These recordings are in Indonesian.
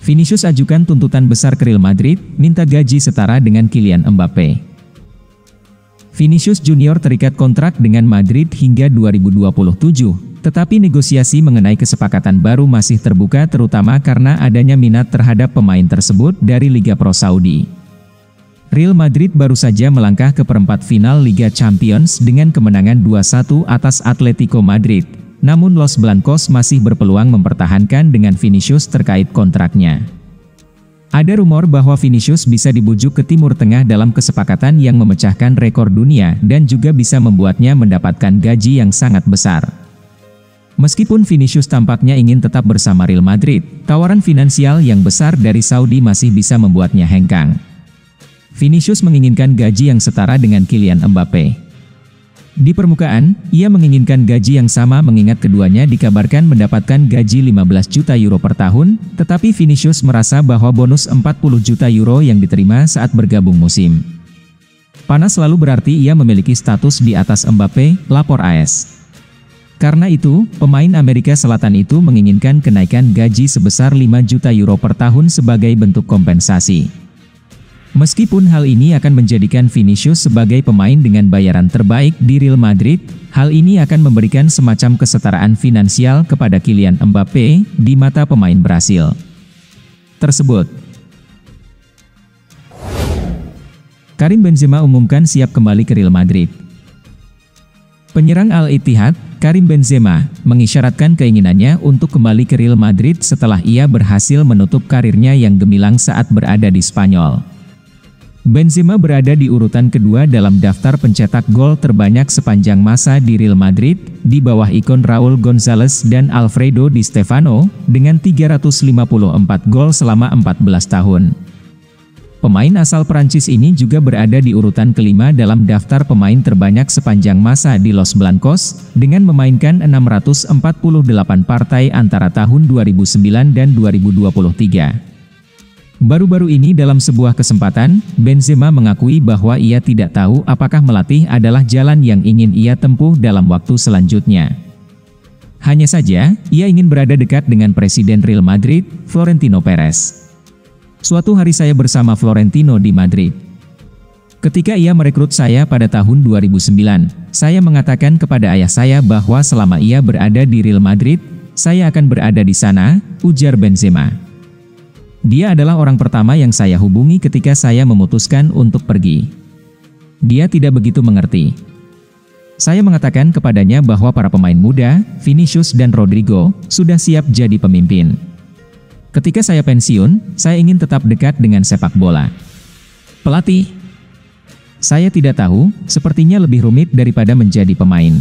Vinicius ajukan tuntutan besar ke Real Madrid, minta gaji setara dengan Kylian Mbappe. Vinicius Junior terikat kontrak dengan Madrid hingga 2027, tetapi negosiasi mengenai kesepakatan baru masih terbuka terutama karena adanya minat terhadap pemain tersebut dari Liga Pro Saudi. Real Madrid baru saja melangkah ke perempat final Liga Champions dengan kemenangan 2-1 atas Atletico Madrid. Namun Los Blancos masih berpeluang mempertahankan dengan Vinicius terkait kontraknya. Ada rumor bahwa Vinicius bisa dibujuk ke Timur Tengah dalam kesepakatan yang memecahkan rekor dunia dan juga bisa membuatnya mendapatkan gaji yang sangat besar. Meskipun Vinicius tampaknya ingin tetap bersama Real Madrid, tawaran finansial yang besar dari Saudi masih bisa membuatnya hengkang. Vinicius menginginkan gaji yang setara dengan Kylian Mbappe. Di permukaan, ia menginginkan gaji yang sama mengingat keduanya dikabarkan mendapatkan gaji 15 juta euro per tahun, tetapi Vinicius merasa bahwa bonus 40 juta euro yang diterima saat bergabung musim panas lalu berarti ia memiliki status di atas Mbappe, lapor AS. Karena itu, pemain Amerika Selatan itu menginginkan kenaikan gaji sebesar 5 juta euro per tahun sebagai bentuk kompensasi. Meskipun hal ini akan menjadikan Vinicius sebagai pemain dengan bayaran terbaik di Real Madrid, hal ini akan memberikan semacam kesetaraan finansial kepada Kylian Mbappe di mata pemain Brasil tersebut. Karim Benzema umumkan siap kembali ke Real Madrid. Penyerang Al-Ittihad, Karim Benzema, mengisyaratkan keinginannya untuk kembali ke Real Madrid setelah ia berhasil menutup karirnya yang gemilang saat berada di Spanyol. Benzema berada di urutan kedua dalam daftar pencetak gol terbanyak sepanjang masa di Real Madrid, di bawah ikon Raul González dan Alfredo Di Stefano, dengan 354 gol selama 14 tahun. Pemain asal Prancis ini juga berada di urutan kelima dalam daftar pemain terbanyak sepanjang masa di Los Blancos, dengan memainkan 648 partai antara tahun 2009 dan 2023. Baru-baru ini dalam sebuah kesempatan, Benzema mengakui bahwa ia tidak tahu apakah melatih adalah jalan yang ingin ia tempuh dalam waktu selanjutnya. Hanya saja, ia ingin berada dekat dengan Presiden Real Madrid, Florentino Perez. Suatu hari saya bersama Florentino di Madrid. Ketika ia merekrut saya pada tahun 2009, saya mengatakan kepada ayah saya bahwa selama ia berada di Real Madrid, saya akan berada di sana, ujar Benzema. Dia adalah orang pertama yang saya hubungi ketika saya memutuskan untuk pergi. Dia tidak begitu mengerti. Saya mengatakan kepadanya bahwa para pemain muda, Vinicius dan Rodrigo, sudah siap jadi pemimpin. Ketika saya pensiun, saya ingin tetap dekat dengan sepak bola. Pelatih? Saya tidak tahu, sepertinya lebih rumit daripada menjadi pemain.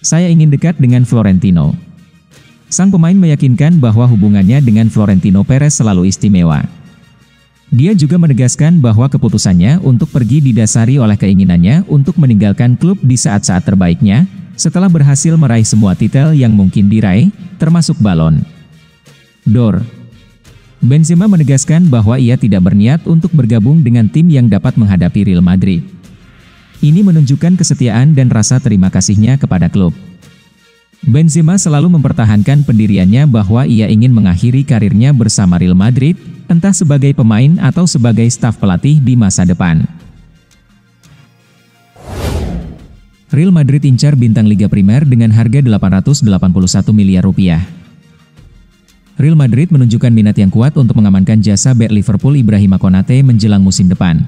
Saya ingin dekat dengan Florentino. Sang pemain meyakinkan bahwa hubungannya dengan Florentino Perez selalu istimewa. Dia juga menegaskan bahwa keputusannya untuk pergi didasari oleh keinginannya untuk meninggalkan klub di saat-saat terbaiknya, setelah berhasil meraih semua titel yang mungkin diraih, termasuk Ballon d'Or. Benzema menegaskan bahwa ia tidak berniat untuk bergabung dengan tim yang dapat menghadapi Real Madrid. Ini menunjukkan kesetiaan dan rasa terima kasihnya kepada klub. Benzema selalu mempertahankan pendiriannya bahwa ia ingin mengakhiri karirnya bersama Real Madrid, entah sebagai pemain atau sebagai staf pelatih di masa depan. Real Madrid incar bintang Liga Primer dengan harga 881 miliar rupiah. Real Madrid menunjukkan minat yang kuat untuk mengamankan jasa bek Liverpool Ibrahima Konate menjelang musim depan.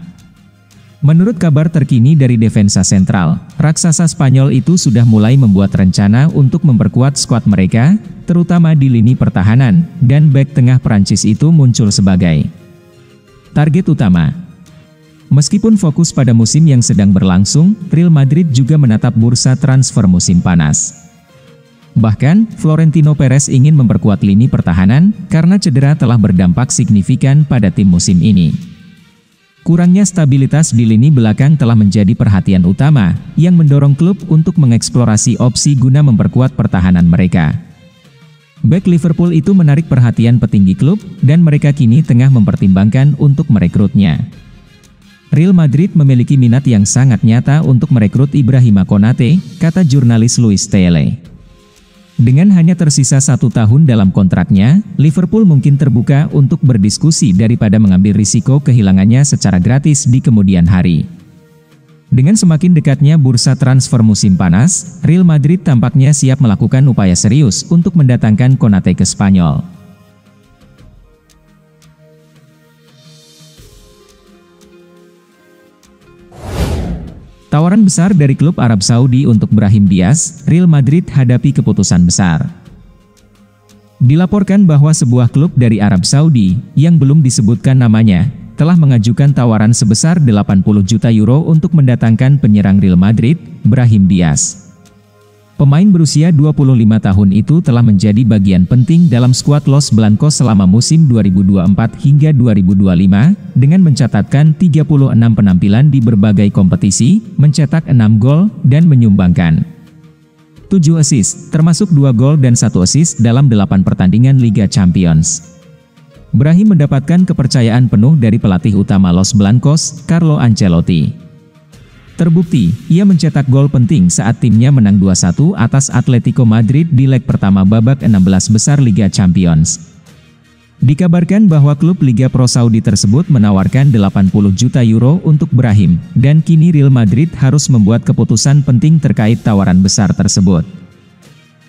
Menurut kabar terkini dari Defensa Central, raksasa Spanyol itu sudah mulai membuat rencana untuk memperkuat skuad mereka, terutama di lini pertahanan, dan bek tengah Prancis itu muncul sebagai target utama. Meskipun fokus pada musim yang sedang berlangsung, Real Madrid juga menatap bursa transfer musim panas. Bahkan, Florentino Perez ingin memperkuat lini pertahanan karena cedera telah berdampak signifikan pada tim musim ini. Kurangnya stabilitas di lini belakang telah menjadi perhatian utama, yang mendorong klub untuk mengeksplorasi opsi guna memperkuat pertahanan mereka. Bek Liverpool itu menarik perhatian petinggi klub, dan mereka kini tengah mempertimbangkan untuk merekrutnya. Real Madrid memiliki minat yang sangat nyata untuk merekrut Ibrahima Konate, kata jurnalis Luis Tele. Dengan hanya tersisa 1 tahun dalam kontraknya, Liverpool mungkin terbuka untuk berdiskusi daripada mengambil risiko kehilangannya secara gratis di kemudian hari. Dengan semakin dekatnya bursa transfer musim panas, Real Madrid tampaknya siap melakukan upaya serius untuk mendatangkan Konate ke Spanyol. Tawaran besar dari klub Arab Saudi untuk Brahim Diaz, Real Madrid hadapi keputusan besar. Dilaporkan bahwa sebuah klub dari Arab Saudi, yang belum disebutkan namanya, telah mengajukan tawaran sebesar 80 juta euro untuk mendatangkan penyerang Real Madrid, Brahim Diaz. Pemain berusia 25 tahun itu telah menjadi bagian penting dalam skuad Los Blancos selama musim 2024 hingga 2025, dengan mencatatkan 36 penampilan di berbagai kompetisi, mencetak 6 gol, dan menyumbangkan 7 assist, termasuk 2 gol dan 1 assist dalam 8 pertandingan Liga Champions. Brahim mendapatkan kepercayaan penuh dari pelatih utama Los Blancos, Carlo Ancelotti. Terbukti, ia mencetak gol penting saat timnya menang 2-1 atas Atletico Madrid di leg pertama babak 16 besar Liga Champions. Dikabarkan bahwa klub Liga Pro Saudi tersebut menawarkan 80 juta euro untuk Brahim, dan kini Real Madrid harus membuat keputusan penting terkait tawaran besar tersebut.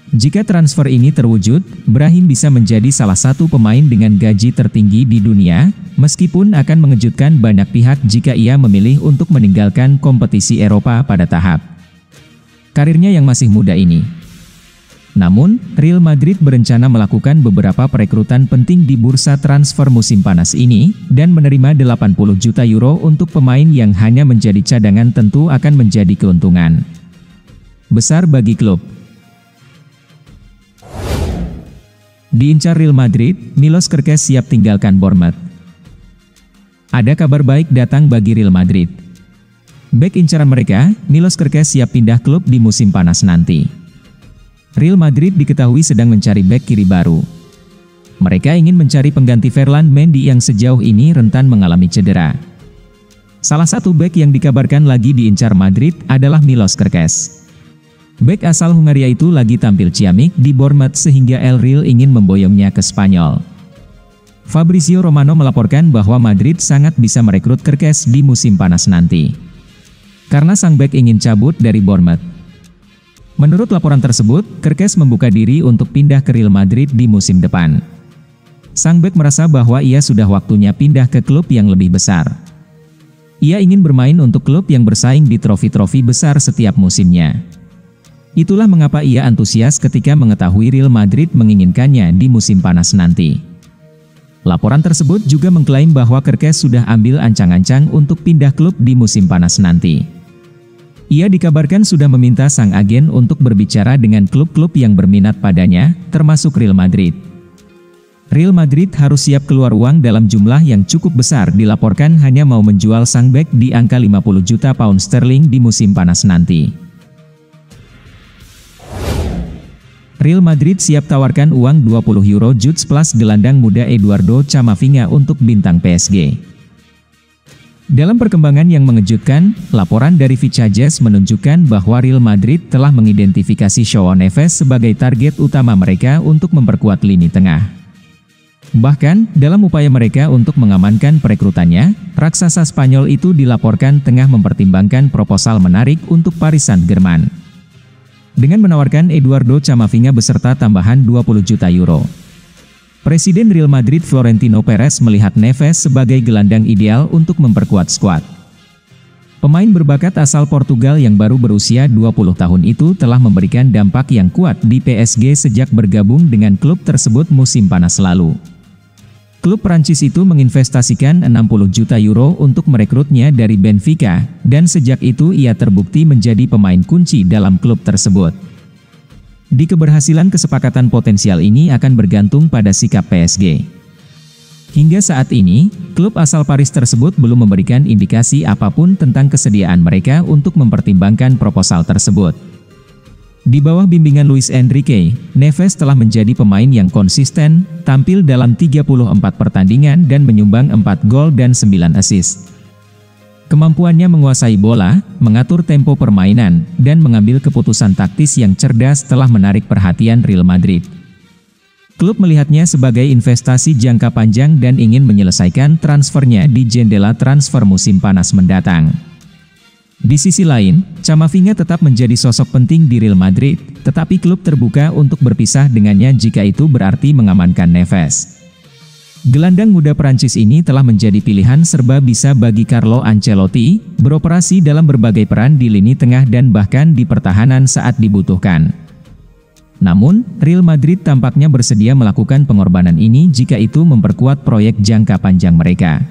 Jika transfer ini terwujud, Brahim bisa menjadi salah satu pemain dengan gaji tertinggi di dunia, meskipun akan mengejutkan banyak pihak jika ia memilih untuk meninggalkan kompetisi Eropa pada tahap karirnya yang masih muda ini. Namun, Real Madrid berencana melakukan beberapa perekrutan penting di bursa transfer musim panas ini, dan menerima 80 juta euro untuk pemain yang hanya menjadi cadangan tentu akan menjadi keuntungan besar bagi klub. Diincar Real Madrid, Milos Kerkez siap tinggalkan Bournemouth. Ada kabar baik datang bagi Real Madrid. Bek incaran mereka, Milos Kerkez siap pindah klub di musim panas nanti. Real Madrid diketahui sedang mencari bek kiri baru. Mereka ingin mencari pengganti Ferland Mendy yang sejauh ini rentan mengalami cedera. Salah satu bek yang dikabarkan lagi diincar Madrid adalah Milos Kerkez. Bek asal Hungaria itu lagi tampil ciamik di Bournemouth sehingga El Real ingin memboyongnya ke Spanyol. Fabrizio Romano melaporkan bahwa Madrid sangat bisa merekrut Kerkez di musim panas nanti, karena sang bek ingin cabut dari Bournemouth. Menurut laporan tersebut, Kerkez membuka diri untuk pindah ke Real Madrid di musim depan. Sang bek merasa bahwa ia sudah waktunya pindah ke klub yang lebih besar. Ia ingin bermain untuk klub yang bersaing di trofi-trofi besar setiap musimnya. Itulah mengapa ia antusias ketika mengetahui Real Madrid menginginkannya di musim panas nanti. Laporan tersebut juga mengklaim bahwa Kerkez sudah ambil ancang-ancang untuk pindah klub di musim panas nanti. Ia dikabarkan sudah meminta sang agen untuk berbicara dengan klub-klub yang berminat padanya, termasuk Real Madrid. Real Madrid harus siap keluar uang dalam jumlah yang cukup besar, dilaporkan hanya mau menjual sang bek di angka 50 juta pound sterling di musim panas nanti. Real Madrid siap tawarkan uang 20 euro juta plus gelandang muda Eduardo Camavinga untuk bintang PSG. Dalam perkembangan yang mengejutkan, laporan dari Vichajes menunjukkan bahwa Real Madrid telah mengidentifikasi João Neves sebagai target utama mereka untuk memperkuat lini tengah. Bahkan, dalam upaya mereka untuk mengamankan perekrutannya, raksasa Spanyol itu dilaporkan tengah mempertimbangkan proposal menarik untuk Paris Saint-Germain, dengan menawarkan Eduardo Camavinga beserta tambahan 20 juta euro. Presiden Real Madrid Florentino Perez melihat Neves sebagai gelandang ideal untuk memperkuat skuad. Pemain berbakat asal Portugal yang baru berusia 20 tahun itu telah memberikan dampak yang kuat di PSG sejak bergabung dengan klub tersebut musim panas lalu. Klub Prancis itu menginvestasikan 60 juta euro untuk merekrutnya dari Benfica, dan sejak itu ia terbukti menjadi pemain kunci dalam klub tersebut. Di keberhasilan kesepakatan potensial ini akan bergantung pada sikap PSG. Hingga saat ini, klub asal Paris tersebut belum memberikan indikasi apapun tentang kesediaan mereka untuk mempertimbangkan proposal tersebut. Di bawah bimbingan Luis Enrique, Neves telah menjadi pemain yang konsisten, tampil dalam 34 pertandingan dan menyumbang 4 gol dan 9 assist. Kemampuannya menguasai bola, mengatur tempo permainan, dan mengambil keputusan taktis yang cerdas telah menarik perhatian Real Madrid. Klub melihatnya sebagai investasi jangka panjang dan ingin menyelesaikan transfernya di jendela transfer musim panas mendatang. Di sisi lain, Camavinga tetap menjadi sosok penting di Real Madrid, tetapi klub terbuka untuk berpisah dengannya jika itu berarti mengamankan Neves. Gelandang muda Prancis ini telah menjadi pilihan serba bisa bagi Carlo Ancelotti, beroperasi dalam berbagai peran di lini tengah dan bahkan di pertahanan saat dibutuhkan. Namun, Real Madrid tampaknya bersedia melakukan pengorbanan ini jika itu memperkuat proyek jangka panjang mereka.